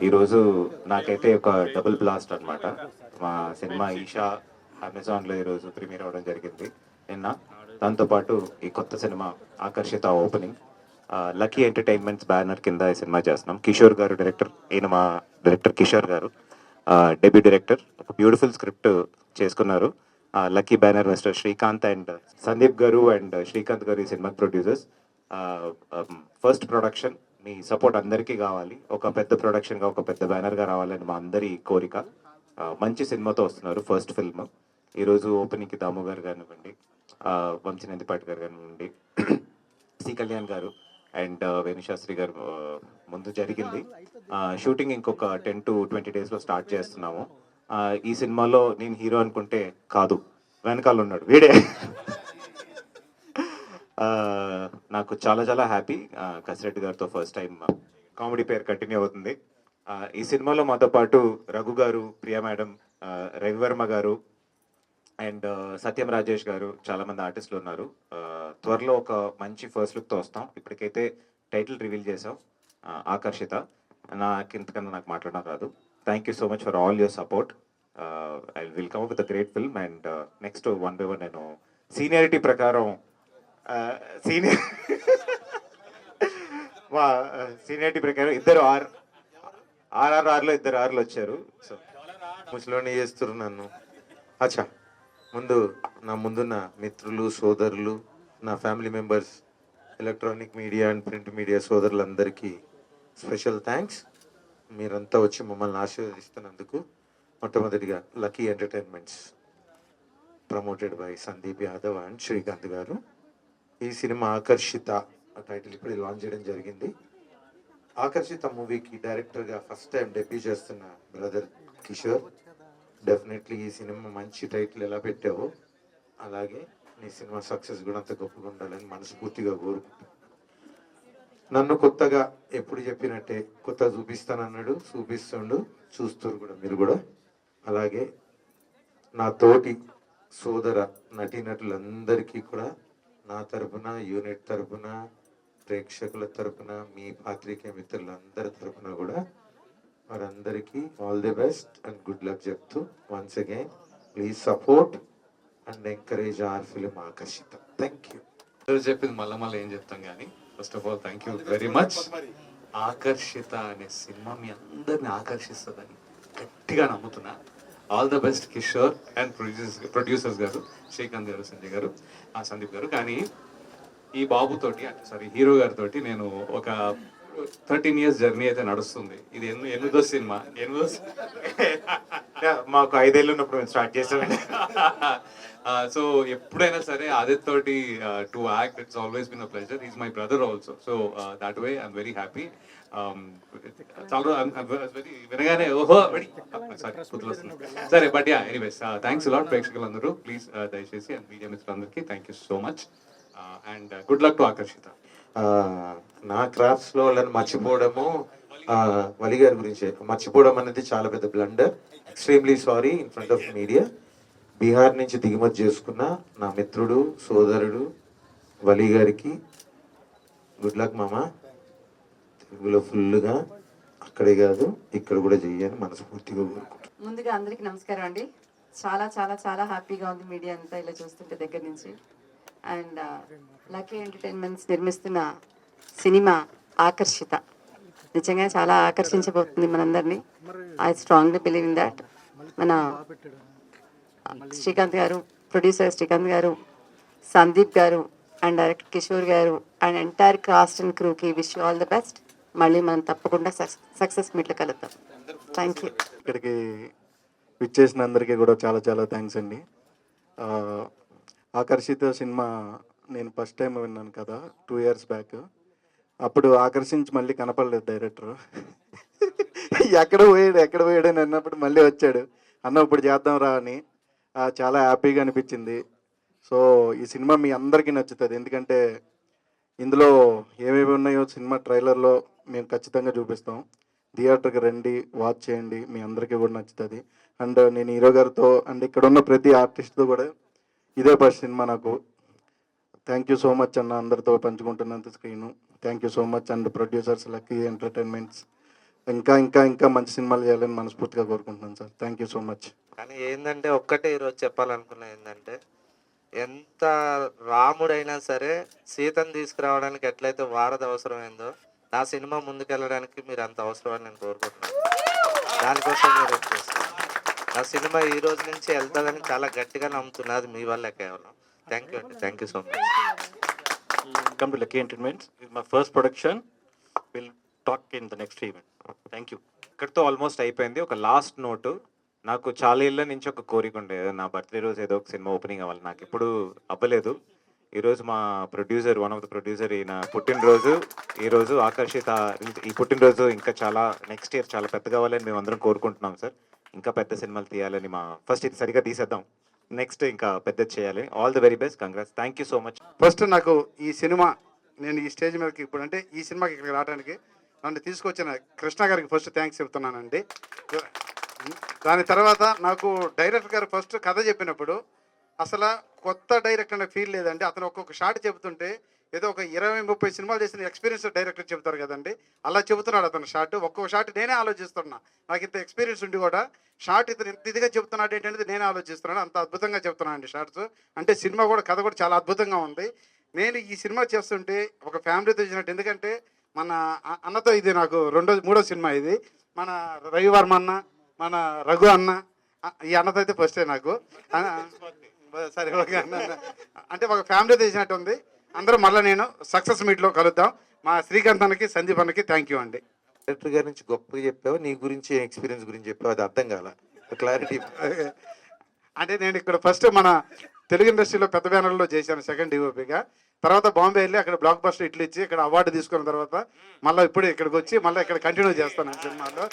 ఈరోజు నాకైతే ఒక డబుల్ బ్లాస్ట్ అన్నమాట. మా సినిమా ఈషా అమెజాన్లో ఈరోజు ప్రీమియర్ అవ్వడం జరిగింది నిన్న. దాంతోపాటు ఈ కొత్త cinema Aakarshitha opening Lucky Entertainments banner కింద ఈ సినిమా చేస్తున్నాం. కిషోర్ గారు డైరెక్టర్, ఈయన మా డైరెక్టర్ కిషోర్ గారు డెబ్యూ డైరెక్టర్. ఒక బ్యూటిఫుల్ స్క్రిప్ట్ చేసుకున్నారు. Lucky banner mister Srikanth and Sandeep గారు అండ్ శ్రీకాంత్ గారు ఈ సినిమా ప్రొడ్యూసర్స్. ఫస్ట్ ప్రొడక్షన్, మీ సపోర్ట్ అందరికీ కావాలి. ఒక పెద్ద ప్రొడక్షన్గా, ఒక పెద్ద బ్యానర్గా రావాలని మా అందరి కోరిక. మంచి సినిమాతో వస్తున్నారు. ఫస్ట్ ఫిల్మ్ ఈరోజు ఓపెనింగ్కి దాము గారు కానివ్వండి, వంశీ గారు కానివ్వండి, సి కళ్యాణ్ గారు అండ్ వేణుశాస్త్రి గారు ముందు జరిగింది. షూటింగ్ ఇంకొక 10 to 20 డేస్లో స్టార్ట్ చేస్తున్నాము. ఈ సినిమాలో నేను హీరో అనుకుంటే కాదు, వెనకాల ఉన్నాడు వీడే. నాకు చాలా చాలా హ్యాపీ. కసిరెడ్డి గారితో ఫస్ట్ టైం కామెడీ పేరు కంటిన్యూ అవుతుంది. ఈ సినిమాలో మాతో పాటు రఘు గారు, ప్రియా మేడం, రవివర్మ గారు అండ్ సత్యం రాజేష్ గారు, చాలామంది ఆర్టిస్టులు ఉన్నారు. త్వరలో ఒక మంచి ఫస్ట్ లుక్తో వస్తాం. ఇప్పటికైతే టైటిల్ రివీల్ చేసాం, ఆకర్షిత. ఇంతకన్నా నాకు మాట్లాడడం రాదు. Thank you so much for all your support. I will come with a great film. And next 1 by 1 నేను సీనియారిటీ ప్రకారం మా సీనియారిటీ ప్రకారం ఇద్దరు ఆర్ఆర్ఆర్లో ఇద్దరు ఆర్లు వచ్చారు. సో ముసలోని చేస్తున్నారు నన్ను. అచ్చా, నా ముందున్న మిత్రులు, సోదరులు, నా family members, electronic media and print media సోదరులందరికీ స్పెషల్ థ్యాంక్స్. మీరంతా వచ్చి మమ్మల్ని ఆశీర్వదిస్తున్నందుకు. మొట్టమొదటిగా lucky entertainments promoted by Sandeep Yadav and Srikanth గారు. ఈ సినిమా ఆకర్షిత టైటిల్ ఇప్పుడే లాంచ్ చేయడం జరిగింది. ఆకర్షిత మూవీకి డైరెక్టర్గా ఫస్ట్ టైం డెబ్యూ చేస్తున్న బ్రదర్ కిషోర్. డెఫినెట్లీ ఈ సినిమా మంచి టైటిల్ ఎలా పెట్టావో అలాగే నీ సినిమా సక్సెస్ కూడా అంత గొప్పగా ఉండాలని మనస్ఫూర్తిగా కోరుకుంటాను. నన్ను కొత్తగా ఎప్పుడు చెప్పినట్టే కొత్తగా చూపిస్తానన్నాడు, చూపిస్తుండు, చూస్తారు కూడా మీరు కూడా. అలాగే నా తోటి సోదర నటీనటులందరికీ కూడా నా తరపున, యూనిట్ తరపున, ప్రేక్షకుల తరపున, మీ పాత్రికేయ మిత్రులందరి తరపున కూడా వారందరికీ all the best and good luck చెప్తూ once again please support and encourage our film Aakarshitha. Thank you. చెప్పింది మళ్ళీ ఏం చెప్తాం కానీ first of all thank you very much. Aakarshitha అనే సినిమా మీ అందరిని ఆకర్షిస్తుందని గట్టిగా నమ్ముతున్నా. All the best Kishore and producers గారు, శ్రీకాంత్ గారు, సంజయ్ గారు, సందీప్ గారు. కానీ ఈ బాబుతోటి, హీరో గారితో నేను ఒక 13 years జర్నీ అయితే నడుస్తుంది. ఇది ఎనిమిదో సినిమా. మాకు 5 ఏళ్ళు ఉన్నప్పుడు మేము స్టార్ట్ చేసామండి. సో ఎప్పుడైనా సరే ఆదిత్ తోటి to act, it's always been a pleasure. Is my brother also. So that way I'm very happy. చాలా వినగానే ఓహో సరే. But yeah, anyways thanks a lot ప్రేక్షకులందరూ. ప్లీజ్ దయచేసి అండ్ మీడియా మిత్రులందరికీ thank you so much and good luck to Aakarshitha. నా క్రాఫ్ట్స్లో వాళ్ళని మర్చిపోవడము, వలి గారి గురించి మర్చిపోవడం అనేది చాలా పెద్ద blunder. Extremely sorry in front of media. Bihar నుంచి దిగుమతి చేసుకున్న నా మిత్రుడు, సోదరుడు వలి గారికి గుడ్ లక్ మామ. తెలుగులో ఫుల్గా అక్కడే కాదు ఇక్కడ కూడా చెయ్యని మనస్ఫూర్తిగా కోరుకుంటున్నాను. ముందుగా అందరికీ నమస్కారం అండి. చాలా చాలా చాలా హ్యాపీగా ఉంది మీడియా అంతా ఇలా చూస్తుంటే దగ్గర నుంచి. అండ్ లక్కీ ఎంటర్టైన్మెంట్స్ నిర్మిస్తున్న సినిమా ఆకర్షిత నిజంగా చాలా ఆకర్షించబోతుంది మనందరినీ. I strongly believe in that. మన శ్రీకాంత్ గారు, ప్రొడ్యూసర్ శ్రీకాంత్ గారు, సందీప్ గారు అండ్ డైరెక్టర్ కిషోర్ గారు అండ్ ఎంటైర్ కాస్ట్ అండ్ క్రూకి wish you all the best. మళ్ళీ మనం తప్పకుండా సక్సెస్ మీట్లో కలుద్దాం. Thank you. ఇక్కడికి విచ్చేసిన అందరికీ కూడా చాలా చాలా థ్యాంక్స్ అండి. ఆకర్షిత సినిమా నేను ఫస్ట్ టైం విన్నాను కదా 2 years బ్యాక్. అప్పుడు ఆకర్షించి మళ్ళీ కనపడలేదు డైరెక్టర్. ఎక్కడ పోయాడు అని అన్నప్పుడు మళ్ళీ వచ్చాడు. అన్న ఇప్పుడు చేద్దాం రా అని. చాలా హ్యాపీగా అనిపించింది. సో ఈ సినిమా మీ అందరికీ నచ్చుతుంది. ఎందుకంటే ఇందులో ఏమేమి ఉన్నాయో సినిమా ట్రైలర్లో మేము ఖచ్చితంగా చూపిస్తాం. థియేటర్కి రండి, వాచ్ చేయండి, మీ అందరికీ కూడా నచ్చుతుంది. అండ్ నేను హీరో గారితో అండ్ ఇక్కడ ఉన్న ప్రతి ఆర్టిస్ట్తో కూడా ఇదే ఫస్ట్ సినిమా నాకు. థ్యాంక్ యూ సో మచ్ అన్న, అందరితో పంచుకుంటున్నంత screen. Thank you so much and producers Lucky Entertainments ఇంకా ఇంకా ఇంకా మంచి సినిమాలు చేయాలని మనస్ఫూర్తిగా కోరుకుంటున్నాను sir. Thank you so much. కానీ ఏంటంటే ఒక్కటే ఈరోజు చెప్పాలనుకున్నా ఏంటంటే, ఎంత రాముడైనా సరే సీతను తీసుకురావడానికి ఎట్లయితే వారధి అవసరమైందో నా సినిమా ముందుకెళ్ళడానికి మీరు అంత అవసరం అని నేను కోరుకుంటున్నాను. దానికోసం మీరు వచ్చేస్తారు. నా సినిమా ఈ రోజు నుంచి వెళ్తుందని చాలా గట్టిగా నమ్ముతున్నది మీ వల్లే కేవలం. థ్యాంక్ యూ అండి, thank you so much. Come to Lucky Entertainments. It's my first production. We'll talk in the next event. Thank you. ఇక్కడితో ఆల్మోస్ట్ అయిపోయింది. ఒక లాస్ట్ నోటు, నాకు చాలా ఏళ్ళ నుంచి ఒక కోరిక ఉండేది, నా బర్త్డే రోజు ఏదో ఒక సినిమా ఓపెనింగ్ అవ్వాలి. నాకు ఎప్పుడు అవ్వలేదు. ఈరోజు మా producer, one of the producer, ఈయన పుట్టినరోజు ఈరోజు. ఆకర్షిత ఈ పుట్టినరోజు ఇంకా చాలా నెక్స్ట్ ఇయర్ చాలా పెద్దగా అవ్వాలని మేము అందరం కోరుకుంటున్నాం సార్. ఇంకా పెద్ద సినిమాలు తీయాలని, మా ఫస్ట్ ఇది సరిగా తీసేద్దాం, నెక్స్ట్ ఇంకా పెద్దది చేయాలి. All the very best, congrats, thank you so much. First నాకు ఈ సినిమా, నేను ఈ స్టేజ్ మీదకి ఇప్పుడు అంటే ఈ సినిమాకి ఇక్కడికి రావడానికి నన్ను తీసుకొచ్చిన కృష్ణ గారికి ఫస్ట్ థ్యాంక్స్ చెప్తున్నానండి. దాని తర్వాత నాకు డైరెక్టర్ గారు ఫస్ట్ కథ చెప్పినప్పుడు అసలు కొత్త డైరెక్టర్ అనే ఫీల్ లేదండి. అతను ఒక్కొక్క షాట్ చెబుతుంటే ఏదో ఒక 20-30 సినిమాలు చేసిన ఎక్స్పీరియన్స్ డైరెక్టర్ చెప్తారు కదండి, అలా చెబుతున్నాడు అతను షాట్. ఒక్కొక్క షాట్ నేనే ఆలోచిస్తున్నా, నాకు ఇంత ఎక్స్పీరియన్స్ ఉండి కూడా షాట్ ఇతను ఇంత ఇదిగా చెప్తున్నాడు ఏంటనేది నేనే ఆలోచిస్తున్నాను. అంత అద్భుతంగా చెప్తున్నాను అండి షార్ట్స్. అంటే సినిమా కూడా, కథ కూడా చాలా అద్భుతంగా ఉంది. నేను ఈ సినిమా చేస్తుంటే ఒక ఫ్యామిలీతో చేసినట్టు, ఎందుకంటే మన అన్నతో ఇది నాకు మూడో సినిమా ఇది. మన రవివర్మ అన్న, మన రఘు అన్న, ఈ అన్నతో అయితే ఫస్టే నాకు. సరే ఓకే అన్న, అంటే ఒక ఫ్యామిలీతో చేసినట్టు ఉంది. అందరూ మళ్ళీ నేను సక్సెస్ మీట్లో కలుద్దాం. మా శ్రీకాంత్ అన్నకి, సందీప్ అన్నకి థ్యాంక్ యూ అండి. డైరెక్టర్ గారి నుంచి గొప్పగా చెప్పావు, నీ గురించి ఎక్స్పీరియన్స్ గురించి చెప్పావు, అది అర్థం కాల, క్లారిటీ. అంటే నేను ఇక్కడ ఫస్ట్ మన తెలుగు ఇండస్ట్రీలో పెద్ద బ్యానర్లో చేశాను సెకండ్ డిఓపిగా. తర్వాత బాంబే వెళ్ళి అక్కడ బ్లాక్ బస్టర్ ఇట్లు ఇచ్చి ఇక్కడ అవార్డు తీసుకున్న తర్వాత మళ్ళీ ఇప్పుడు ఇక్కడికి వచ్చి మళ్ళీ ఇక్కడ కంటిన్యూ చేస్తాను సినిమాలో.